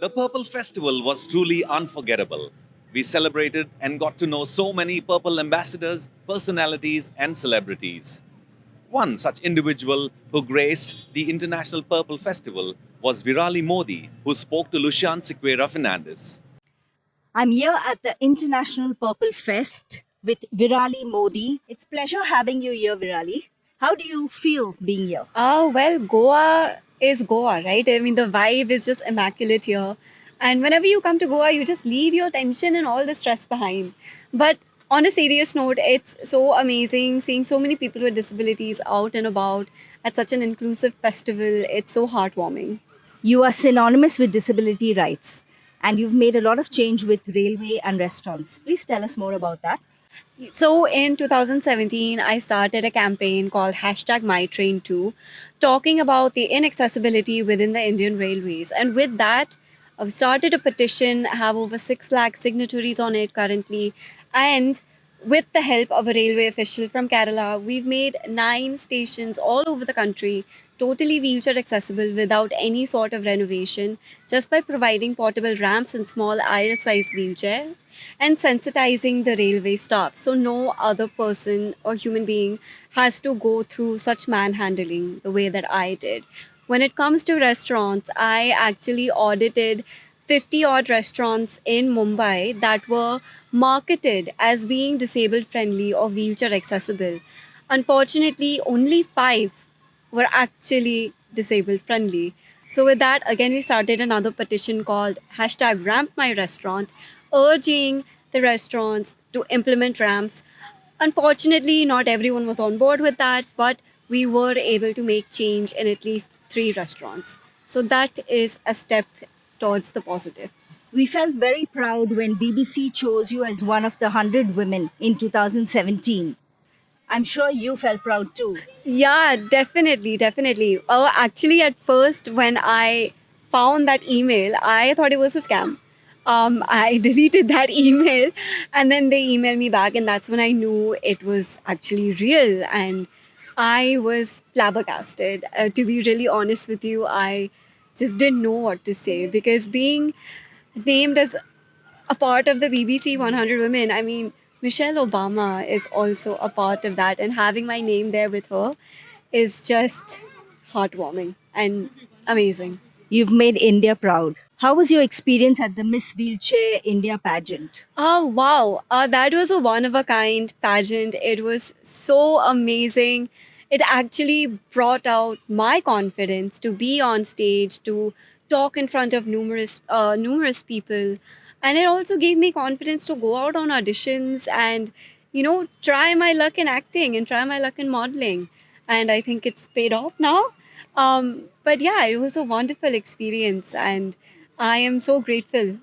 The Purple Festival was truly unforgettable. We celebrated and got to know so many Purple ambassadors, personalities, and celebrities. One such individual who graced the International Purple Festival was Virali Modi, who spoke to Lushan Sequeira Fernandes. I'm here at the International Purple Fest with Virali Modi. It's pleasure having you here, Virali. How do you feel being here? Well, Goa is Goa, right? I mean, the vibe is just immaculate here. And whenever you come to Goa, you just leave your tension and all the stress behind. But on a serious note, it's so amazing seeing so many people with disabilities out and about at such an inclusive festival. It's so heartwarming. You are synonymous with disability rights and you've made a lot of change with railway and restaurants. Please tell us more about that. So in 2017, I started a campaign called #MyTrain2, talking about the inaccessibility within the Indian Railways. And with that, I've started a petition, have over 6 lakh signatories on it currently. And with the help of a railway official from Kerala, we've made 9 stations all over the country totally wheelchair accessible without any sort of renovation, just by providing portable ramps and small aisle-sized wheelchairs and sensitizing the railway staff so no other person or human being has to go through such manhandling the way that I did. When it comes to restaurants, I actually audited 50 odd restaurants in Mumbai that were marketed as being disabled friendly or wheelchair accessible. Unfortunately, only 5 were actually disabled friendly. So with that, again, we started another petition called #RampMyRestaurant, urging the restaurants to implement ramps. Unfortunately, not everyone was on board with that, but we were able to make change in at least 3 restaurants. So that is a step towards the positive. We felt very proud when BBC chose you as one of the 100 women in 2017. I'm sure you felt proud too. Yeah, definitely. Oh, actually, at first, when I found that email, I thought it was a scam. I deleted that email and then they emailed me back, and that's when I knew it was actually real. And I was flabbergasted. To be really honest with you, I just didn't know what to say, because being named as a part of the BBC 100 Women, I mean, Michelle Obama is also a part of that, and having my name there with her is just heartwarming and amazing. You've made India proud. How was your experience at the Miss Wheelchair India pageant? Oh, wow. That was a one of a kind pageant. It was so amazing. It actually brought out my confidence to be on stage, to talk in front of numerous people. And it also gave me confidence to go out on auditions and, try my luck in acting and try my luck in modeling. And I think it's paid off now. But yeah, it was a wonderful experience, and I am so grateful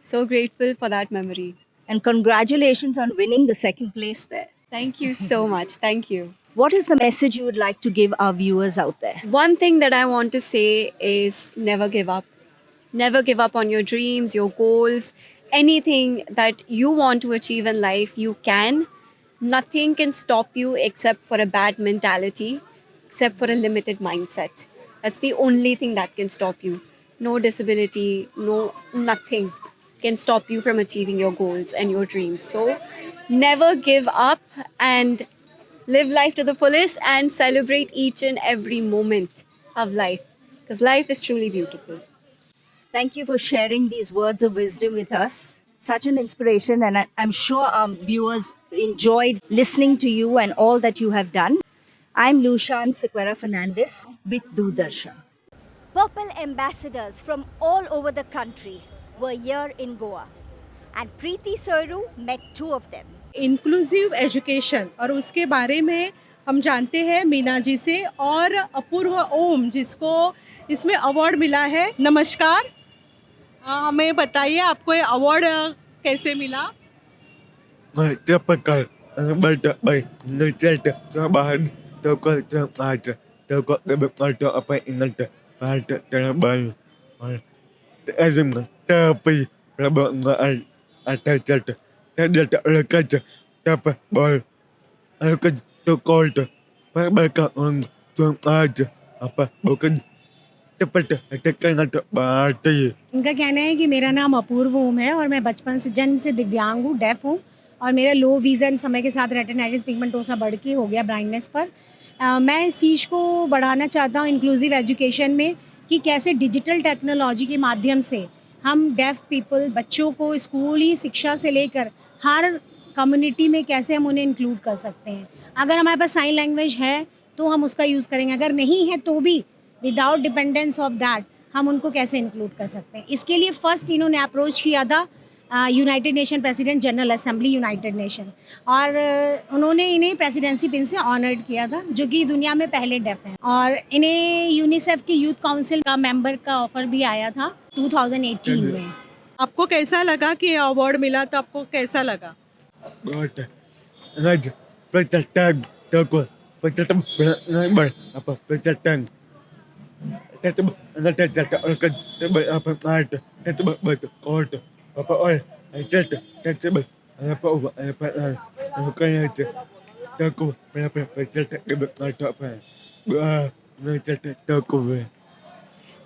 for that memory. And congratulations on winning the second place there. Thank you so much. Thank you. What is the message you would like to give our viewers out there? One thing that I want to say is never give up. Never give up on your dreams, your goals, anything that you want to achieve in life, you can. Nothing can stop you except for a bad mentality, except for a limited mindset. That's the only thing that can stop you. No disability, nothing can stop you from achieving your goals and your dreams. So never give up and live life to the fullest and celebrate each and every moment of life, because life is truly beautiful. Thank you for sharing these words of wisdom with us. Such an inspiration, and I'm sure our viewers enjoyed listening to you and all that you have done. I'm Lushan Sequeira Fernandes with Doordarshan. Purple ambassadors from all over the country were here in Goa, and Priti Soiru met 2 of them. Inclusive education और उसके बारे में हम जानते हैं मीना जी से और अपूर्व ओम, जिसको इसमें अवार्ड मिला है। नमस्कार, हमें बताइए आपको ये अवार्ड कैसे मिला? इनका कहना है कि मेरा नाम अपूर्व ओम है और मैं बचपन से जन्म से दिव्यांग हूँ, डेफ हूँ, और मेरा लो विज़न समय के साथ रेटिनाइटिस पिगमेंटोसा बढ़ के हो गया ब्लाइंडनेस पर। मैं इस चीज़ को बढ़ाना चाहता हूँ इंक्लूसिव एजुकेशन में कि कैसे डिजिटल टेक्नोलॉजी के माध्यम से हम डेफ पीपल बच्चों को स्कूली शिक्षा से लेकर हर कम्युनिटी में कैसे हम उन्हें इंक्लूड कर सकते हैं। अगर हमारे पास साइन लैंग्वेज है तो हम उसका यूज़ करेंगे, अगर नहीं है तो भी विदाउट डिपेंडेंस ऑफ दैट हम उनको कैसे इंक्लूड कर सकते हैं। इसके लिए फ़र्स्ट इन्होंने अप्रोच किया था United nation president general assembly United nation, और उन्होंने इन्हें प्रेसिडेंसी पिन से ऑनर्ड किया था, जो कि दुनिया में पहले डेफ हैं। और इन्हें यूनिसेफ की यूथ काउंसिल का मेंबर का ऑफर भी आया था 2018 में। आपको कैसा लगा कि अवार्ड मिला, तो आपको कैसा लगा?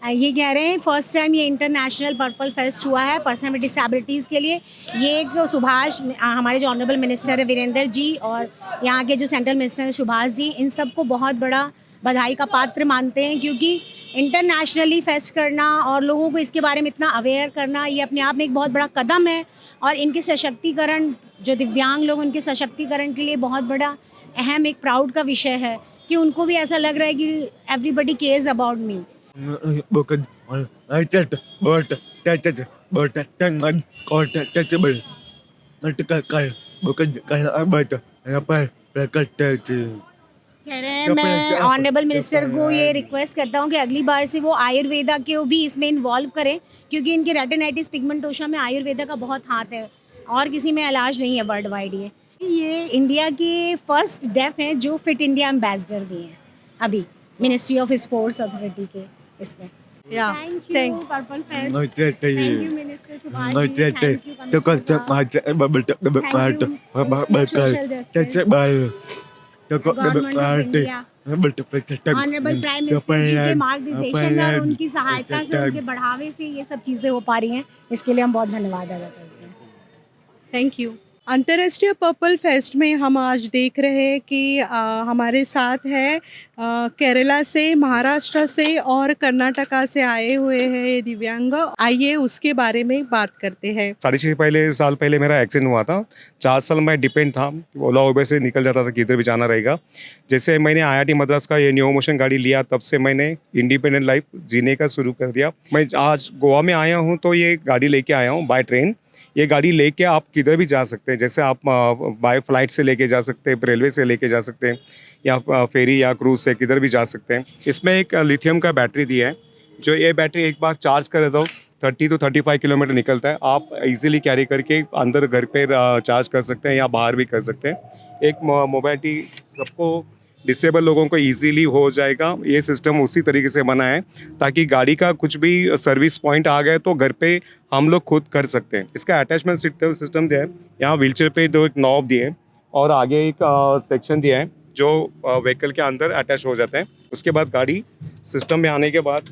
ये कह रहे हैं फर्स्ट टाइम ये इंटरनेशनल पर्पल फेस्ट हुआ है पर्सन विद डिसेबिलिटीज़ के लिए। ये एक सुभाष, हमारे जो ऑनरेबल मिनिस्टर है वीरेंद्र जी, और यहाँ के जो सेंट्रल मिनिस्टर हैं सुभाष जी, इन सबको बहुत बड़ा बधाई का पात्र मानते हैं, क्योंकि इंटरनेशनली फेस्ट करना और लोगों को इसके बारे में इतना अवेयर करना ये अपने आप में एक बहुत बड़ा कदम है। और इनके सशक्तिकरण, जो दिव्यांग लोग, उनके सशक्तिकरण के लिए बहुत बड़ा अहम एक प्राउड का विषय है कि उनको भी ऐसा लग रहा है कि एवरीबडी केयर्स अबाउट मी। कह रहे हैं मैं ऑनरेबल मिनिस्टर को ये रिक्वेस्ट करता हूँ कि अगली बार से वो आयुर्वेदा को भी इसमें इन्वॉल्व करें, क्योंकि इनके रेटिनाइटिस पिगमेंटोसा में आयुर्वेदा का बहुत हाथ है और किसी में इलाज नहीं है वर्ल्ड वाइड। ये इंडिया के फर्स्ट डेफ हैं जो फिट इंडिया एम्बेसडर भी हैं अभी मिनिस्ट्री ऑफ स्पोर्ट्स अथॉरिटी के इसमें। Thank you purple fest, thank you minister Subhash ji, thank you honourable prime minister ji के मार्गदर्शन और उनकी सहायता से, उनके बढ़ावे से ये सब चीज़ें हो पा रही हैं। इसके लिए हम बहुत धन्यवाद अदा करते हैं। Thank you. अंतर्राष्ट्रीय पर्पल फेस्ट में हम आज देख रहे हैं कि हमारे साथ है केरला से, महाराष्ट्र से और कर्नाटका से आए हुए हैं ये दिव्यांग। आइए उसके बारे में बात करते हैं। 6.5 साल पहले मेरा एक्सीडेंट हुआ था। 4 साल मैं डिपेंड था, ओला उबर से निकल जाता था, किधर भी जाना रहेगा। जैसे मैंने IIT मद्रास का ये न्यू मोशन गाड़ी लिया, तब से मैंने इंडिपेंडेंट लाइफ जीने का शुरू कर दिया। मैं आज गोवा में आया हूँ तो ये गाड़ी लेके आया हूँ बाय ट्रेन। ये गाड़ी लेके आप किधर भी जा सकते हैं, जैसे आप बाय फ्लाइट से लेके जा सकते हैं, रेलवे से लेके जा सकते हैं, या फेरी या क्रूज से किधर भी जा सकते हैं। इसमें एक लिथियम का बैटरी दिया है, जो ये बैटरी एक बार चार्ज करे तो 30 to 35 किलोमीटर निकलता है। आप इजीली कैरी करके अंदर घर पे चार्ज कर सकते हैं या बाहर भी कर सकते हैं। एक मोबिलिटी सबको, डिसेबल लोगों को इजीली हो जाएगा। ये सिस्टम उसी तरीके से बना है ताकि गाड़ी का कुछ भी सर्विस पॉइंट आ गए तो घर पे हम लोग खुद कर सकते हैं। इसका अटैचमेंट सिस्टम दिया है, यहाँ व्हीलचेयर पे 2 नॉब दिए हैं और आगे एक सेक्शन दिया है जो व्हीकल के अंदर अटैच हो जाता है। उसके बाद गाड़ी सिस्टम में आने के बाद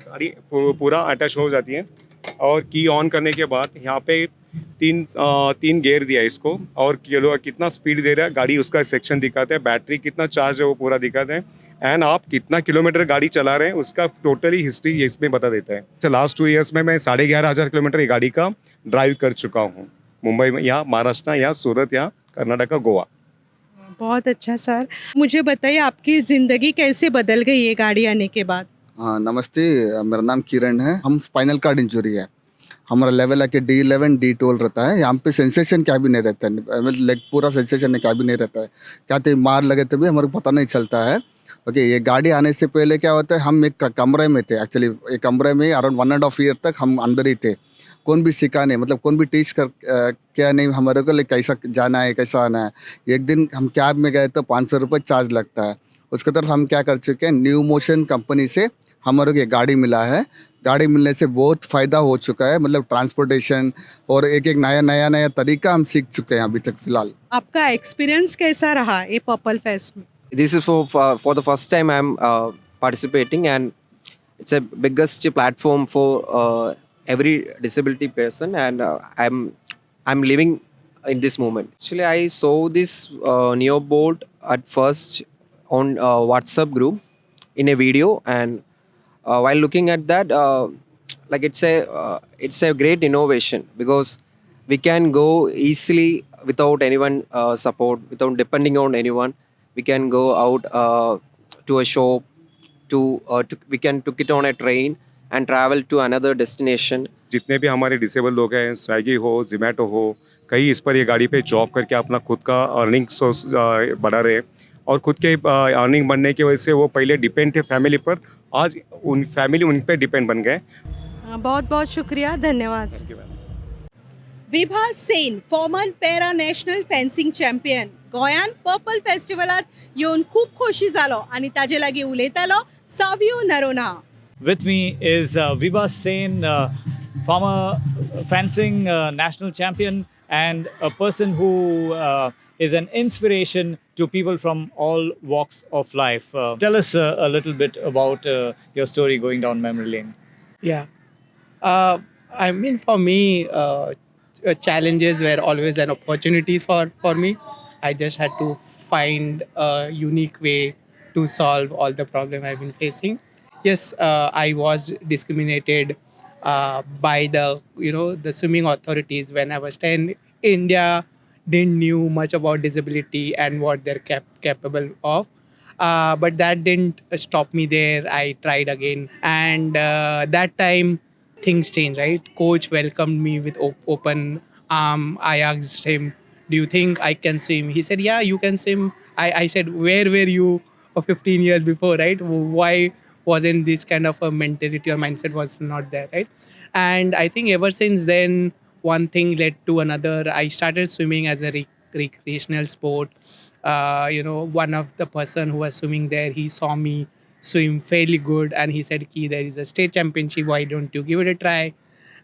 गाड़ी पूरा अटैच हो जाती है, और की ऑन करने के बाद यहाँ पे तीन गियर दिया है इसको, और कितना स्पीड दे रहा है गाड़ी उसका सेक्शन दिखाता है, बैटरी कितना चार्ज है वो पूरा दिखाता है, एंड आप कितना किलोमीटर गाड़ी चला रहे हैं उसका टोटली हिस्ट्री ये इसमें बता देता है। लास्ट 2 ईयर्स में मैं 11,500 किलोमीटर ये गाड़ी का ड्राइव कर चुका हूँ, मुंबई में, या महाराष्ट्र, या सूरत, या कर्नाटका, गोवा। बहुत अच्छा सर। मुझे बताइए आपकी ज़िंदगी कैसे बदल गई ये गाड़ी आने के बाद? हाँ नमस्ते, मेरा नाम किरण है। हम स्पाइनल कार्ड इंजरी है, हमारा लेवल आके D11 D12 रहता है। यहाँ पे सेंसेशन क्या भी नहीं रहता है, मतलब लेग पूरा सेंसेशन क्या भी नहीं रहता है। क्या तो मार लगे तो भी हमारे को पता नहीं चलता है। ओके, ये गाड़ी आने से पहले क्या होता है, हम एक कमरे में थे। एक्चुअली एक कमरे में अराउंड 1.5 ईयर तक हम अंदर ही थे। कौन भी सिखा नहीं, मतलब कौन भी टीच कर क्या नहीं हमारे को, लाइक कैसा जाना है कैसा आना है। एक दिन हम कैब में गए तो 500 रुपये चार्ज लगता है। उसके तरफ हम क्या कर चुके हैं, न्यू मोशन कंपनी से हमारे को ये गाड़ी मिला है। गाड़ी मिलने से बहुत फ़ायदा हो चुका है, मतलब ट्रांसपोर्टेशन और एक नया तरीका हम सीख चुके हैं अभी तक फ़िलहाल। आपका एक्सपीरियंस कैसा रहा ये पर्पल फेस्ट में? This is for the first time I'm participating, and It's a biggest platform for every disability person, and I'm living in this moment. Actually, I saw this neo board at first on WhatsApp group in a video, and while looking at that, like it's a great innovation because we can go easily without anyone support, without depending on anyone. We can go out to a shop, to we can took it on a train and travel to another destination. जितने भी हमारे disable लोग हैं, Swiggy हो, जोमेटो हो, कई इस पर ये गाड़ी पे जॉब करके अपना खुद का अर्निंग सोर्स बढ़ा रहे हैं और खुद के अर्निंग बढ़ने की वजह से वो पहले डिपेंड थे फैमिली पर, आज उन फैमिली उन पे डिपेंड बन गए. बहुत बहुत शुक्रिया, धन्यवाद. Vibhas Sen, farmer para national fencing champion, गोंयान पर्पल फेस्टिवलार येवन खूब खोशी जालो आनी ताजे लागीं उलयतालो Savio Noronha. With me is Vibhas Sen, former fencing national champion and a person who is an inspiration to people from all walks of life. Tell us a little bit about your story going down memory lane. Yeah. I mean, for me, challenges were always an opportunities for me. I just had to find a unique way to solve all the problem I've been facing. Yes, I was discriminated by the swimming authorities when I was 10. India didn't knew much about disability and what they're capable of. But that didn't stop me there. I tried again. And that time, things changed, right? Coach welcomed me with open arm. I asked him, do you think I can swim? He said, yeah, you can swim. I said, where were you 15 years before, right? Why wasn't this kind of a mentality or mindset was not there, right? And I think ever since then, one thing led to another. I started swimming as a recreational sport. One of the person who was swimming there, he saw me swim fairly good and he said, Ki, there is a state championship, why don't you give it a try?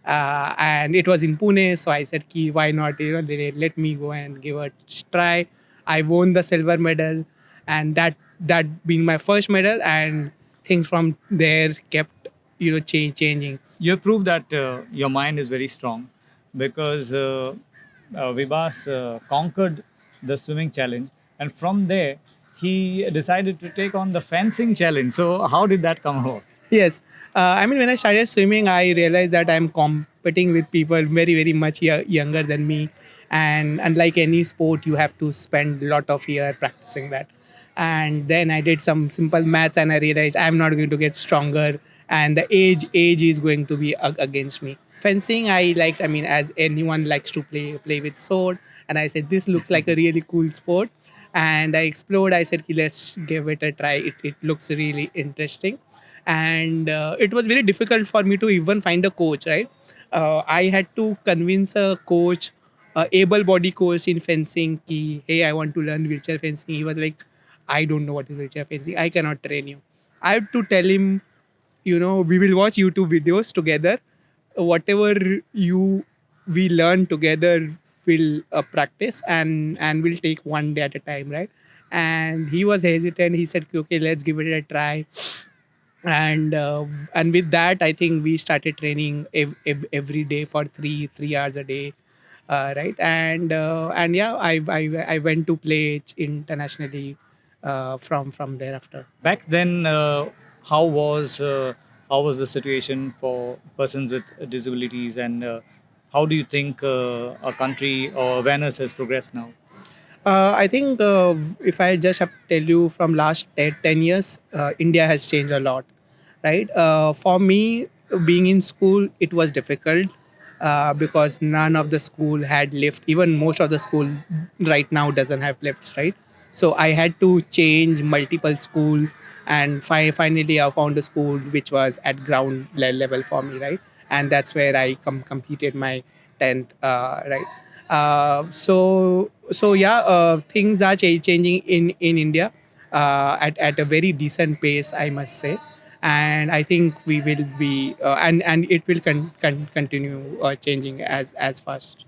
And it was in Pune, so I said, Ki, why not, let me go and give it a try. I won the silver medal, and that being my first medal, and things from there kept changing. You have proved that your mind is very strong because Vibhas conquered the swimming challenge, and from there he decided to take on the fencing challenge. So how did that come about? Yes. I mean, when I started swimming, I realized that I'm competing with people very, very much younger than me. And unlike any sport, you have to spend a lot of year practicing that. And then I did some simple maths and I realized I'm not going to get stronger. And the age is going to be against me. Fencing, I liked, as anyone likes to play with sword. And I said, this looks like a really cool sport. And I explored, I said, let's give it a try. It looks really interesting. And it was very difficult for me to even find a coach, right? I had to convince a coach, able-bodied coach in fencing, ki, hey, I want to learn wheelchair fencing. He was like, I don't know what is wheelchair fencing. I cannot train you. I had to tell him, we will watch YouTube videos together. Whatever we learn together, we'll practice and we'll take one day at a time, right? And he was hesitant. He said, okay, let's give it a try. And with that, I think we started training every day for three hours a day, right? And yeah, I went to play internationally from thereafter. Back then, how was the situation for persons with disabilities, and how do you think our country or awareness has progressed now? I think if I just have to tell you from last 10 years, India has changed a lot, right? For me, being in school, it was difficult because none of the school had lift. Even most of the school right now doesn't have lifts, right? So I had to change multiple school, and finally I found a school which was at ground level for me, right? And that's where I completed my 10th, right? So yeah, things are changing in India at a very decent pace, I must say. And I think we will be, and it will continue changing as fast.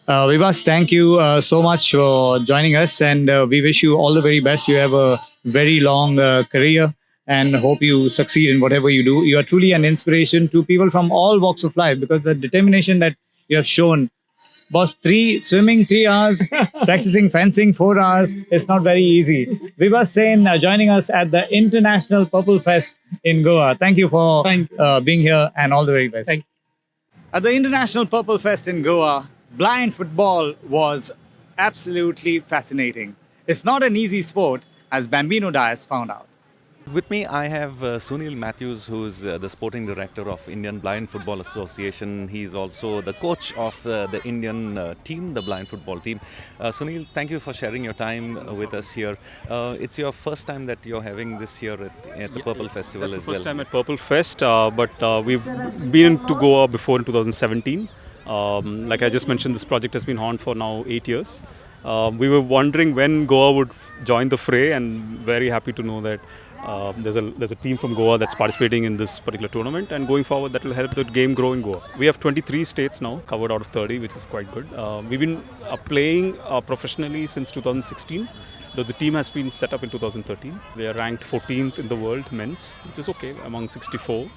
Vibhas, thank you so much for joining us, and we wish you all the very best. You have a very long career, and hope you succeed in whatever you do. You are truly an inspiration to people from all walks of life because the determination that you have shown. Boss, swimming 3 hours, practicing fencing 4 hours. It's not very easy. Vibhas joining us at the International Purple Fest in Goa. Thank you for being here and all the very best. Thank you. At the International Purple Fest in Goa, blind football was absolutely fascinating. It's not an easy sport, as Bambino Dias found out. With me, I have Sunil Mathews, who's the sporting director of Indian Blind Football Association. He's also the coach of the Indian team, the blind football team. Sunil, thank you for sharing your time with us here. It's your first time that you're having this here at the Purple Festival That's as the first well. time at Purple Fest, but we've been to Goa before in 2017. Like I just mentioned, this project has been on for now 8 years. We were wondering when Goa would join the fray, and very happy to know that there's a team from Goa that's participating in this particular tournament, and going forward that will help the game grow in Goa. We have 23 states now covered out of 30, which is quite good. We've been playing professionally since 2016. Though the team has been set up in 2013. We are ranked 14th in the world men's, which is okay among 64.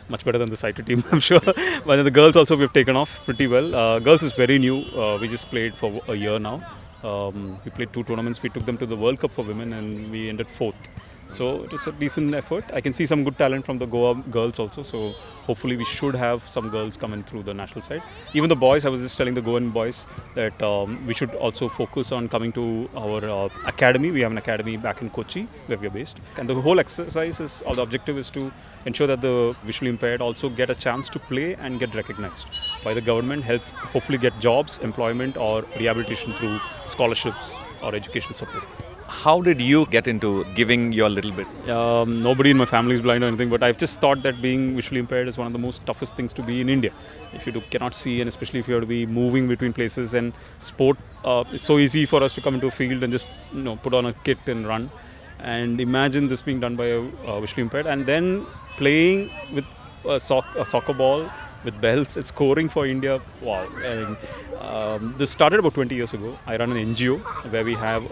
Much better than the sighted team, I'm sure. But the girls also we've taken off pretty well. Girls is very new. We just played for a year now. We played 2 tournaments. We took them to the World Cup for women and we ended 4th. So it was a decent effort. I can see some good talent from the Goa girls also. So hopefully we should have some girls coming through the national side. Even the boys, I was just telling the Goan boys that we should also focus on coming to our academy. We have an academy back in Kochi where we are based. And the whole exercise is, or the objective is to ensure that the visually impaired also get a chance to play and get recognized by the government, help hopefully get jobs, employment or rehabilitation through scholarships or education support. How did you get into giving your little bit? Nobody in my family is blind or anything, but I've just thought that being visually impaired is one of the most toughest things to be in India. If you cannot see, and especially if you have to be moving between places, and sport, it's so easy for us to come into a field and just put on a kit and run. And imagine this being done by a visually impaired, and then playing with a soccer ball with bells, it's scoring for India. Wow. I mean, this started about 20 years ago. I run an NGO where we have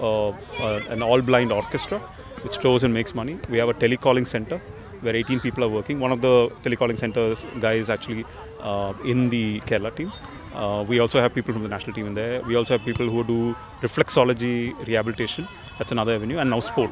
an all-blind orchestra which tours and makes money. We have a telecalling center where 18 people are working. One of the telecalling centers guy is actually in the Kerala team. We also have people from the national team in there. We also have people who do reflexology rehabilitation. That's another avenue. And now sport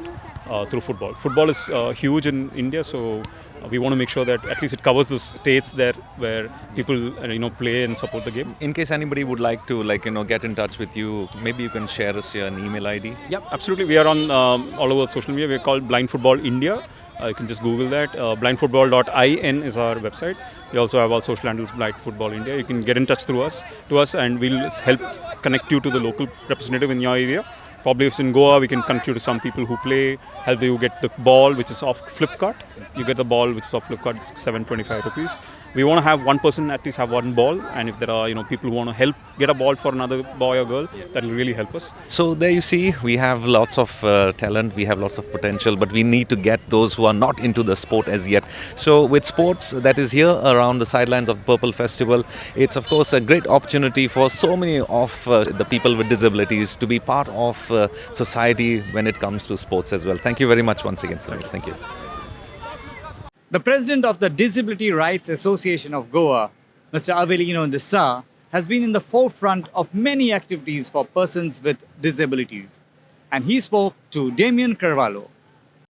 through football. Football is huge in India, so we want to make sure that at least it covers the states there where people play and support the game. In case anybody would like to get in touch with you, maybe you can share us an email ID. Yeah, absolutely. We are on all over social media. We are called Blind Football India. You can just Google that. Blindfootball.in is our website. We also have our social handles, Blind Football India. You can get in touch to us, and we'll help connect you to the local representative in your area. Probably if it's in Goa, we can connect you to some people who play, help you get the ball, which is off Flipkart. You get the ball, which is off Flipkart, it's 725 rupees. We want to have one person at least have one ball, and if there are people who want to help get a ball for another boy or girl, that will really help us. So there you see, we have lots of talent, we have lots of potential, but we need to get those who are not into the sport as yet. So with sports that is here around the sidelines of Purple Festival, it's of course a great opportunity for so many of the people with disabilities to be part of society when it comes to sports as well. Thank you very much once again, Sunil. Thank you. The president of the Disability Rights Association of Goa, Mr. Avelino, has been in the forefront of many activities for persons with disabilities. And he spoke to Damien Carvalho.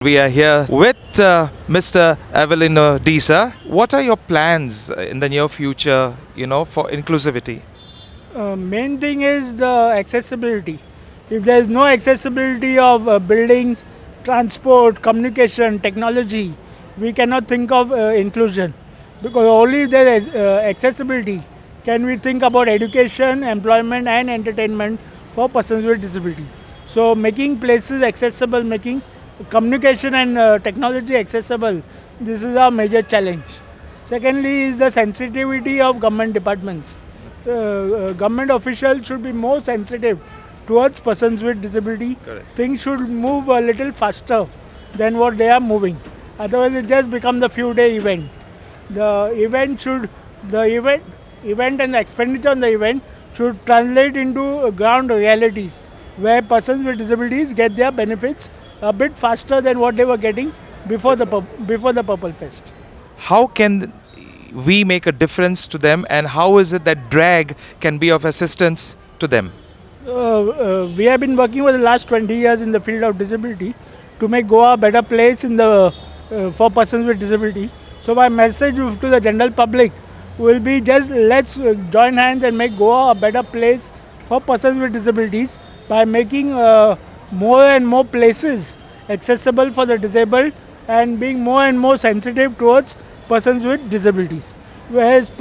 We are here with Mr. Avelino Disa. What are your plans in the near future, for inclusivity? Main thing is the accessibility. If there is no accessibility of buildings, transport, communication, technology, we cannot think of inclusion. Because only if there is accessibility can we think about education, employment and entertainment for persons with disability. So making places accessible, making communication and technology accessible, this is our major challenge. Secondly is the sensitivity of government departments. Government officials should be more sensitive towards persons with disability. Correct. Things should move a little faster than what they are moving. Otherwise it just becomes a few-day event. The event and the expenditure on the event should translate into ground realities where persons with disabilities get their benefits a bit faster than what they were getting before the Purple Fest. How can we make a difference to them, and how is it that drag can be of assistance to them? We have been working for the last 20 years in the field of disability to make Goa a better place for persons with disability. So my message to the general public will be just let's join hands and make Goa a better place for persons with disabilities by making more and more places accessible for the disabled and being more and more sensitive towards persons with disabilities. Whereas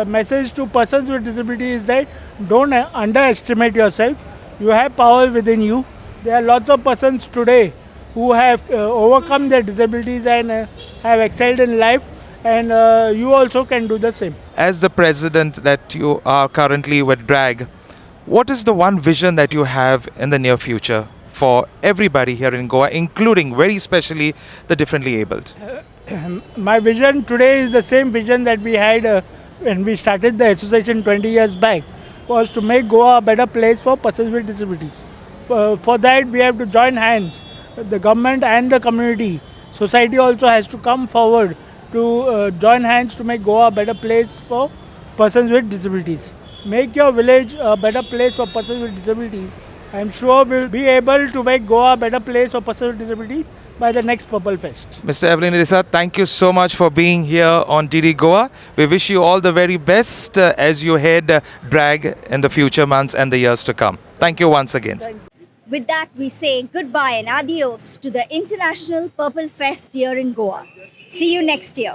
message to persons with disability is that don't underestimate yourself. You have power within you. There are lots of persons today who have overcome their disabilities and have excelled in life, and you also can do the same. As the president that you are currently with drag, what is the one vision that you have in the near future for everybody here in Goa, including very specially the differently abled? My vision today is the same vision that we had when we started the association 20 years back, was to make Goa a better place for persons with disabilities. For that we have to join hands, the government and the community. Society also has to come forward to join hands to make Goa a better place for persons with disabilities. Make your village a better place for persons with disabilities. I am sure we'll be able to make Goa a better place for persons with disabilities by the next Purple Fest. Mr. Avelino, thank you so much for being here on DD Goa. We wish you all the very best as you head drag in the future months and the years to come. Thank you once again. With that, we say goodbye and adios to the International Purple Fest here in Goa. See you next year.